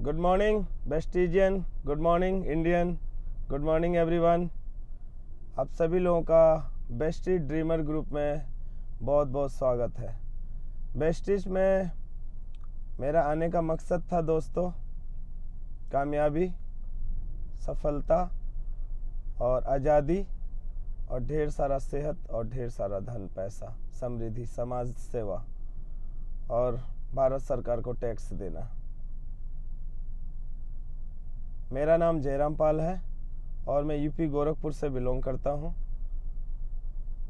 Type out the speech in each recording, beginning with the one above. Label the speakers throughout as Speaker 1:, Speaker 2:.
Speaker 1: Good morning Vestigian, good morning Indian, good morning everyone. आप सभी लोगों का बेस्टीज ड्रीमर ग्रुप में बहुत बहुत स्वागत है। बेस्टीज में मेरा आने का मकसद था दोस्तों, कामयाबी, सफलता और आज़ादी और ढेर सारा सेहत और ढेर सारा धन, पैसा, समृद्धि, समाज सेवा और भारत सरकार को टैक्स देना। मेरा नाम जयराम पाल है और मैं यूपी गोरखपुर से बिलोंग करता हूँ।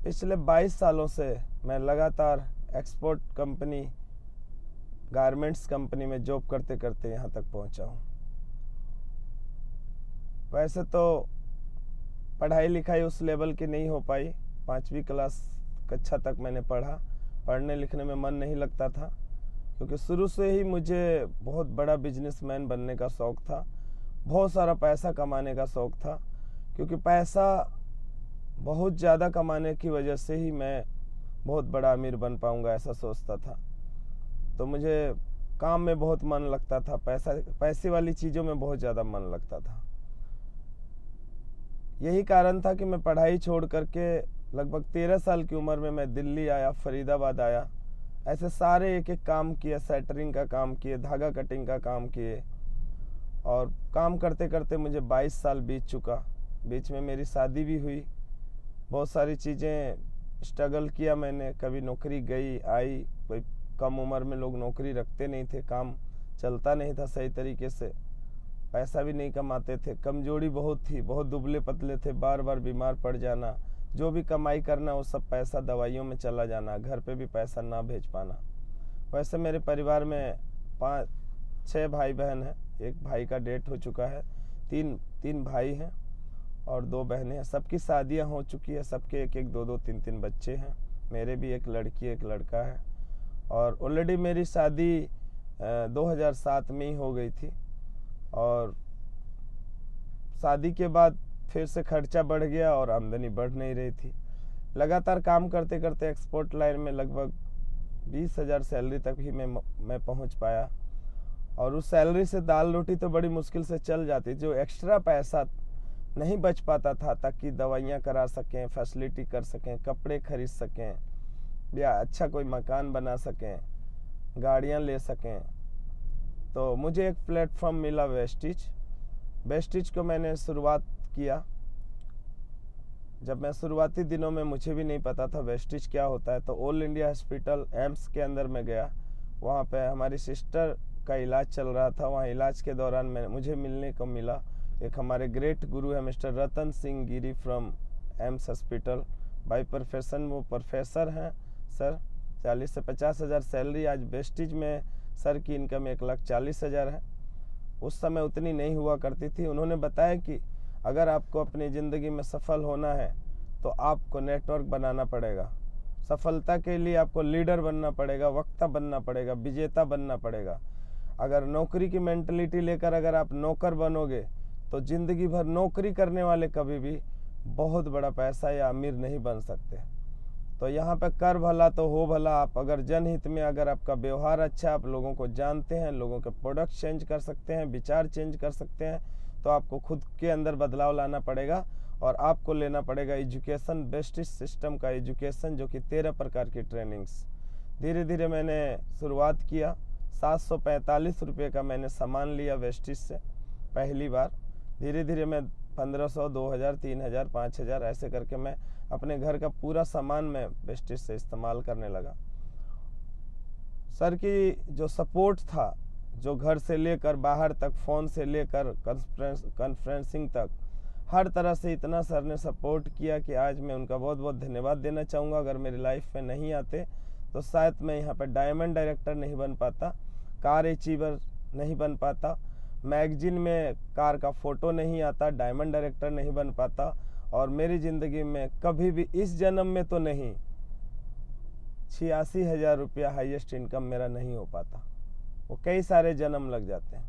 Speaker 1: पिछले 22 सालों से मैं लगातार एक्सपोर्ट कंपनी, गारमेंट्स कंपनी में जॉब करते करते यहाँ तक पहुँचा हूँ। वैसे तो पढ़ाई लिखाई उस लेवल की नहीं हो पाई। 5वीं क्लास कक्षा तक मैंने पढ़ा। पढ़ने लिखने में मन नहीं लगता था क्योंकि शुरू से ही मुझे बहुत बड़ा बिजनेसमैन बनने का शौक़ था, बहुत सारा पैसा कमाने का शौक़ था। क्योंकि पैसा बहुत ज़्यादा कमाने की वजह से ही मैं बहुत बड़ा अमीर बन पाऊंगा, ऐसा सोचता था। तो मुझे काम में बहुत मन लगता था, पैसे वाली चीज़ों में बहुत ज़्यादा मन लगता था। यही कारण था कि मैं पढ़ाई छोड़ करके लगभग 13 साल की उम्र में मैं दिल्ली आया, फरीदाबाद आया। ऐसे सारे एक एक काम किए, सेटरिंग का काम किए, धागा कटिंग का काम किए और काम करते करते मुझे 22 साल बीत चुका। बीच में मेरी शादी भी हुई। बहुत सारी चीज़ें स्ट्रगल किया मैंने, कभी नौकरी गई आई। कोई कम उम्र में लोग नौकरी रखते नहीं थे, काम चलता नहीं था सही तरीके से, पैसा भी नहीं कमाते थे, कमजोरी बहुत थी, बहुत दुबले पतले थे, बार बार बीमार पड़ जाना, जो भी कमाई करना वो सब पैसा दवाइयों में चला जाना, घर पे भी पैसा ना भेज पाना। वैसे मेरे परिवार में 5-6 भाई बहन हैं। एक भाई का डेथ हो चुका है, तीन भाई हैं और 2 बहनें हैं। सबकी शादियां हो चुकी है, सबके एक एक 2-2 3-3 बच्चे हैं। मेरे भी एक लड़की एक लड़का है और ऑलरेडी मेरी शादी 2007 में ही हो गई थी। और शादी के बाद फिर से खर्चा बढ़ गया और आमदनी बढ़ नहीं रही थी। लगातार काम करते करते एक्सपोर्ट लाइन में लगभग 20,000 सैलरी तक ही मैं पहुंच पाया। और उस सैलरी से दाल रोटी तो बड़ी मुश्किल से चल जाती। जो एक्स्ट्रा पैसा नहीं बच पाता था ताकि दवाइयाँ करा सकें, फैसिलिटी कर सकें, कपड़े खरीद सकें या अच्छा कोई मकान बना सकें, गाड़ियाँ ले सकें, तो मुझे एक प्लेटफॉर्म मिला वेस्टीज को मैंने शुरुआत किया। जब मैं शुरुआती दिनों में मुझे भी नहीं पता था वेस्टीज क्या होता है, तो ऑल इंडिया हॉस्पिटल एम्स के अंदर में गया। वहाँ पे हमारी सिस्टर का इलाज चल रहा था। वहाँ इलाज के दौरान मुझे मिलने को मिला एक हमारे ग्रेट गुरु है mister Ratan Singh Giri from AIIMS hospital. By profession वो प्रोफेसर हैं सर। 40 से 50 हज़ार सैलरी। आज वेस्टीज में सर की इनकम 1,40,000 है। उस समय उतनी नहीं हुआ करती थी। उन्होंने बताया कि अगर आपको अपनी ज़िंदगी में सफल होना है तो आपको नेटवर्क बनाना पड़ेगा। सफलता के लिए आपको लीडर बनना पड़ेगा, वक्ता बनना पड़ेगा, विजेता बनना पड़ेगा। अगर नौकरी की मेंटलिटी लेकर अगर आप नौकर बनोगे तो ज़िंदगी भर नौकरी करने वाले कभी भी बहुत बड़ा पैसा या अमीर नहीं बन सकते। तो यहाँ पे कर भला तो हो भला। आप अगर जनहित में अगर आपका व्यवहार अच्छा, आप लोगों को जानते हैं, लोगों के प्रोडक्ट चेंज कर सकते हैं, विचार चेंज कर सकते हैं, तो आपको खुद के अंदर बदलाव लाना पड़ेगा और आपको लेना पड़ेगा एजुकेशन, वेस्टीज सिस्टम का एजुकेशन, जो कि 13 प्रकार की ट्रेनिंग्स। धीरे धीरे मैंने शुरुआत किया। 745 रुपये का मैंने सामान लिया वेस्टीज से पहली बार। धीरे धीरे मैं 1500, 2000, 3000, 5000 ऐसे करके मैं अपने घर का पूरा सामान मैं वेस्टीज से इस्तेमाल करने लगा। सर की जो सपोर्ट था, जो घर से लेकर बाहर तक, फ़ोन से लेकर कॉन्फ्रेंसिंग तक, हर तरह से इतना सर ने सपोर्ट किया कि आज मैं उनका बहुत बहुत धन्यवाद देना चाहूँगा। अगर मेरी लाइफ में नहीं आते तो शायद मैं यहाँ पर डायमंड डायरेक्टर नहीं बन पाता, कार अचीवर नहीं बन पाता, मैगजीन में कार का फ़ोटो नहीं आता, डायमंड डायरेक्टर नहीं बन पाता और मेरी ज़िंदगी में कभी भी इस जन्म में तो नहीं 86,000 रुपया हाईएस्ट इनकम मेरा नहीं हो पाता। वो कई सारे जन्म लग जाते हैं।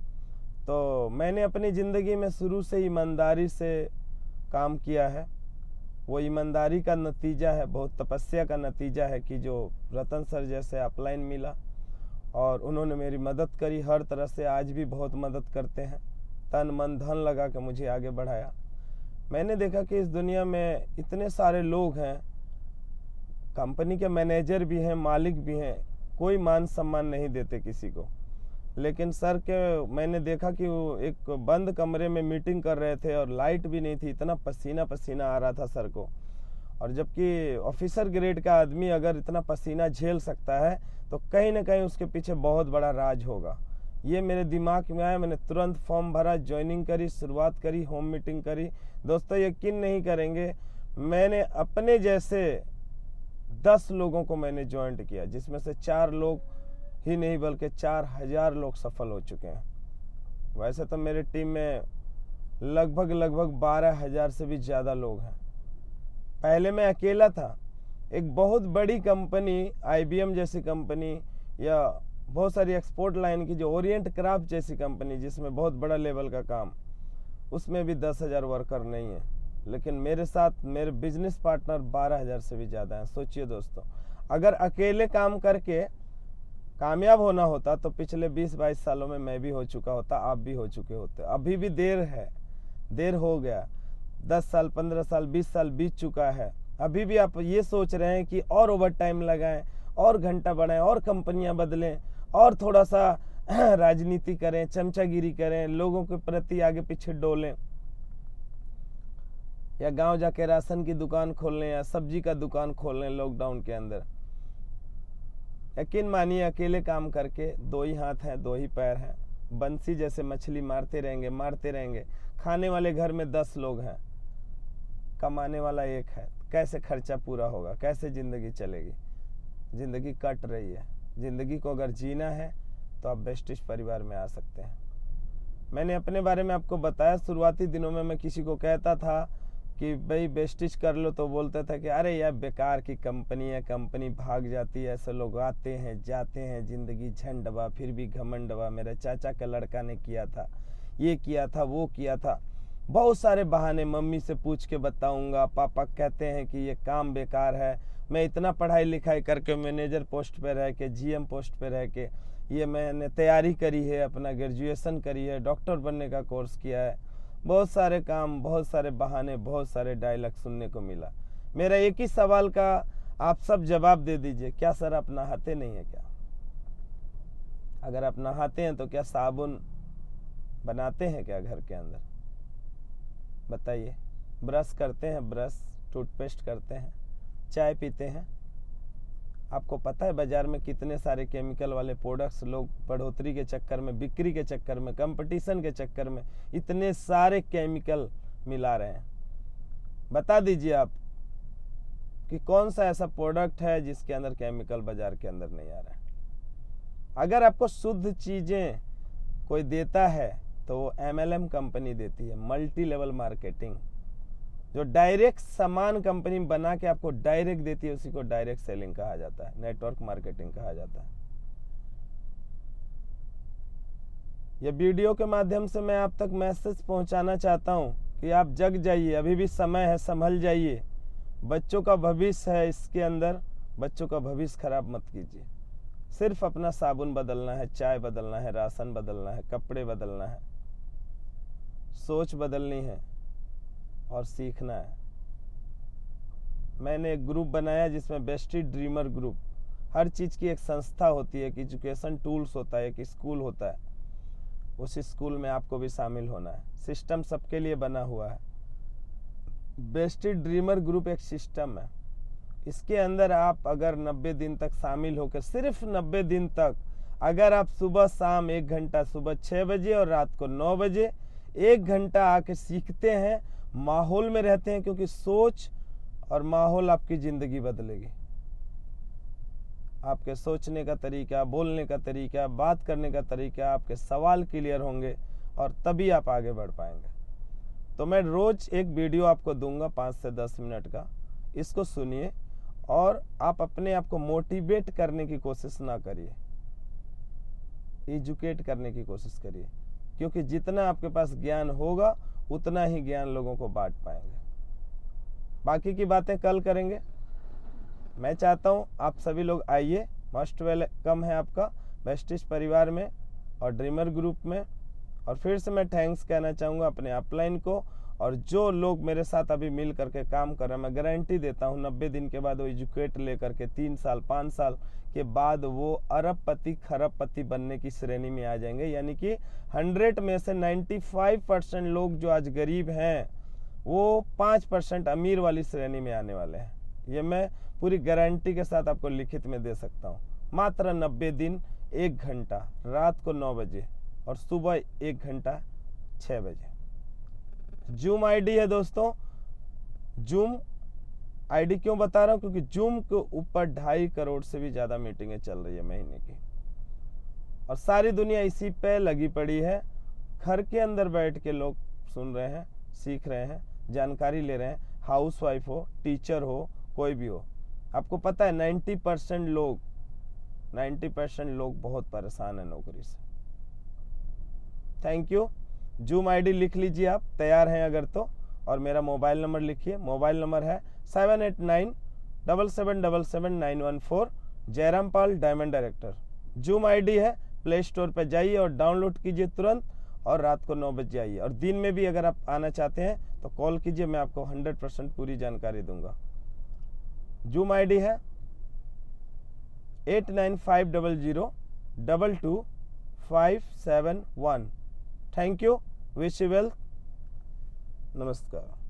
Speaker 1: तो मैंने अपनी ज़िंदगी में शुरू से ईमानदारी से काम किया है। वो ईमानदारी का नतीजा है, बहुत तपस्या का नतीजा है कि जो रतन सर जैसे अपलाइन मिला और उन्होंने मेरी मदद करी हर तरह से, आज भी बहुत मदद करते हैं, तन मन धन लगा के मुझे आगे बढ़ाया। मैंने देखा कि इस दुनिया में इतने सारे लोग हैं, कंपनी के मैनेजर भी हैं, मालिक भी हैं, कोई मान सम्मान नहीं देते किसी को। लेकिन सर के मैंने देखा कि वो एक बंद कमरे में मीटिंग कर रहे थे और लाइट भी नहीं थी, इतना पसीना पसीना आ रहा था सर को। और जबकि ऑफिसर ग्रेड का आदमी अगर इतना पसीना झेल सकता है तो कहीं ना कहीं उसके पीछे बहुत बड़ा राज होगा। ये मेरे दिमाग में आया, मैंने तुरंत फॉर्म भरा, ज्वाइनिंग करी, शुरुआत करी, होम मीटिंग करी। दोस्तों यकीन नहीं करेंगे, मैंने अपने जैसे 10 लोगों को मैंने ज्वाइंट किया, जिसमें से 4 लोग ही नहीं बल्कि 4000 लोग सफल हो चुके हैं। वैसे तो मेरे टीम में लगभग 12,000 से भी ज़्यादा लोग हैं। पहले मैं अकेला था। एक बहुत बड़ी कंपनी, IBM जैसी कंपनी या बहुत सारी एक्सपोर्ट लाइन की जो ओरिएंट क्राफ्ट जैसी कंपनी, जिसमें बहुत बड़ा लेवल का काम, उसमें भी 10,000 वर्कर नहीं है। लेकिन मेरे साथ मेरे बिजनेस पार्टनर 12,000 से भी ज़्यादा हैं। सोचिए दोस्तों, अगर अकेले काम करके कामयाब होना होता तो पिछले 20-22 सालों में मैं भी हो चुका होता, आप भी हो चुके होते। अभी भी देर है, देर हो गया। 10 साल, 15 साल, 20 साल बीत चुका है। अभी भी आप ये सोच रहे हैं कि और ओवर टाइम लगाएं, और घंटा बढ़ाएं, और कंपनियां बदलें, और थोड़ा सा राजनीति करें, चमचागिरी करें, लोगों के प्रति आगे पीछे डोलें, या गांव जाके राशन की दुकान खोल लें या सब्जी का दुकान खोल लें लॉकडाउन के अंदर। यकीन मानिए, अकेले काम करके 2 ही हाथ हैं, 2 ही पैर हैं, बंसी जैसे मछली मारते रहेंगे। खाने वाले घर में 10 लोग हैं, कमाने वाला एक है। कैसे खर्चा पूरा होगा, कैसे ज़िंदगी चलेगी? ज़िंदगी कट रही है। ज़िंदगी को अगर जीना है तो आप बेस्टिज परिवार में आ सकते हैं। मैंने अपने बारे में आपको बताया, शुरुआती दिनों में मैं किसी को कहता था कि भाई बेस्टिज कर लो, तो बोलता था कि अरे यार बेकार की कंपनी है, कंपनी भाग जाती है, ऐसे लोग आते हैं जाते हैं, ज़िंदगी झंडवा फिर भी घमंडवा, मेरे चाचा का लड़का ने किया था, ये किया था, वो किया था, बहुत सारे बहाने। मम्मी से पूछ के बताऊंगा, पापा कहते हैं कि ये काम बेकार है, मैं इतना पढ़ाई लिखाई करके मैनेजर पोस्ट पे रह के, GM पोस्ट पे रह के, ये मैंने तैयारी करी है, अपना ग्रेजुएशन करी है, डॉक्टर बनने का कोर्स किया है। बहुत सारे काम, बहुत सारे बहाने, बहुत सारे डायलॉग सुनने को मिला। मेरा एक ही सवाल का आप सब जवाब दे दीजिए, क्या सर आप नहाते नहीं है क्या? अगर आप नहाते हैं तो क्या साबुन बनाते हैं क्या घर के अंदर? बताइए। ब्रश करते हैं, ब्रश, टूथपेस्ट करते हैं, चाय पीते हैं। आपको पता है बाजार में कितने सारे केमिकल वाले प्रोडक्ट्स लोग बढ़ोतरी के चक्कर में, बिक्री के चक्कर में, कंपटीशन के चक्कर में इतने सारे केमिकल मिला रहे हैं। बता दीजिए आप कि कौन सा ऐसा प्रोडक्ट है जिसके अंदर केमिकल बाजार के अंदर नहीं आ रहा है। अगर आपको शुद्ध चीज़ें कोई देता है तो वो MLM कंपनी देती है, मल्टी लेवल मार्केटिंग, जो डायरेक्ट सामान कंपनी बना के आपको डायरेक्ट देती है, उसी को डायरेक्ट सेलिंग कहा जाता है, नेटवर्क मार्केटिंग कहा जाता है। यह वीडियो के माध्यम से मैं आप तक मैसेज पहुंचाना चाहता हूं कि आप जग जाइए, अभी भी समय है, संभल जाइए। बच्चों का भविष्य है इसके अंदर, बच्चों का भविष्य खराब मत कीजिए। सिर्फ अपना साबुन बदलना है, चाय बदलना है, राशन बदलना है, कपड़े बदलना है, सोच बदलनी है और सीखना है। मैंने एक ग्रुप बनाया जिसमें बेस्टिज ड्रीमर ग्रुप, हर चीज़ की एक संस्था होती है, एक एजुकेशन टूल्स होता है, एक स्कूल होता है। उस स्कूल में आपको भी शामिल होना है। सिस्टम सबके लिए बना हुआ है। बेस्टिज ड्रीमर ग्रुप एक सिस्टम है। इसके अंदर आप अगर 90 दिन तक शामिल होकर, सिर्फ 90 दिन तक, अगर आप सुबह शाम 1 घंटा, सुबह 6 बजे और रात को 9 बजे 1 घंटा आके सीखते हैं, माहौल में रहते हैं, क्योंकि सोच और माहौल आपकी ज़िंदगी बदलेगी। आपके सोचने का तरीका, बोलने का तरीका, बात करने का तरीका, आपके सवाल क्लियर होंगे और तभी आप आगे बढ़ पाएंगे। तो मैं रोज़ एक वीडियो आपको दूंगा 5 से 10 मिनट का, इसको सुनिए और आप अपने आप को मोटिवेट करने की कोशिश ना करिए, एजुकेट करने की कोशिश करिए, क्योंकि जितना आपके पास ज्ञान होगा उतना ही ज्ञान लोगों को बांट पाएंगे। बाकी की बातें कल करेंगे। मैं चाहता हूं आप सभी लोग आइए, मस्ट वेलकम है आपका। बेस्टिस परिवार में और ड्रीमर ग्रुप में। और फिर से मैं थैंक्स कहना चाहूँगा अपने अपलाइन को, और जो लोग मेरे साथ अभी मिल करके काम कर रहे हैं, मैं गारंटी देता हूँ 90 दिन के बाद वो एजुकेट लेकर के 3 साल 5 साल के बाद वो अरबपति खरबपति बनने की श्रेणी में आ जाएंगे। यानी कि 100 में से 95% लोग जो आज गरीब हैं वो 5% अमीर वाली श्रेणी में आने वाले हैं। ये मैं पूरी गारंटी के साथ आपको लिखित में दे सकता हूँ। मात्र 90 दिन, 1 घंटा रात को 9 बजे और सुबह 1 घंटा 6 बजे। जूम आईडी है दोस्तों। जूम आईडी क्यों बता रहा हूँ? क्योंकि जूम के ऊपर 2.5 करोड़ से भी ज्यादा मीटिंगें चल रही है महीने की, और सारी दुनिया इसी पे लगी पड़ी है। घर के अंदर बैठ के लोग सुन रहे हैं, सीख रहे हैं, जानकारी ले रहे हैं। हाउस वाइफ हो, टीचर हो, कोई भी हो। आपको पता है 90% लोग बहुत परेशान है नौकरी से। Thank you. जूम आईडी लिख लीजिए, आप तैयार हैं अगर तो। और मेरा मोबाइल नंबर लिखिए, मोबाइल नंबर है 7897777914। जयराम पाल, डायमंड डायरेक्टर। जूम आईडी है, प्ले स्टोर पर जाइए और डाउनलोड कीजिए तुरंत, और रात को 9 बजे आइए। और दिन में भी अगर आप आना चाहते हैं तो कॉल कीजिए, मैं आपको 100% पूरी जानकारी दूंगा। जूम आईडी है 8950022571। Thank you. Wish you well. नमस्कार।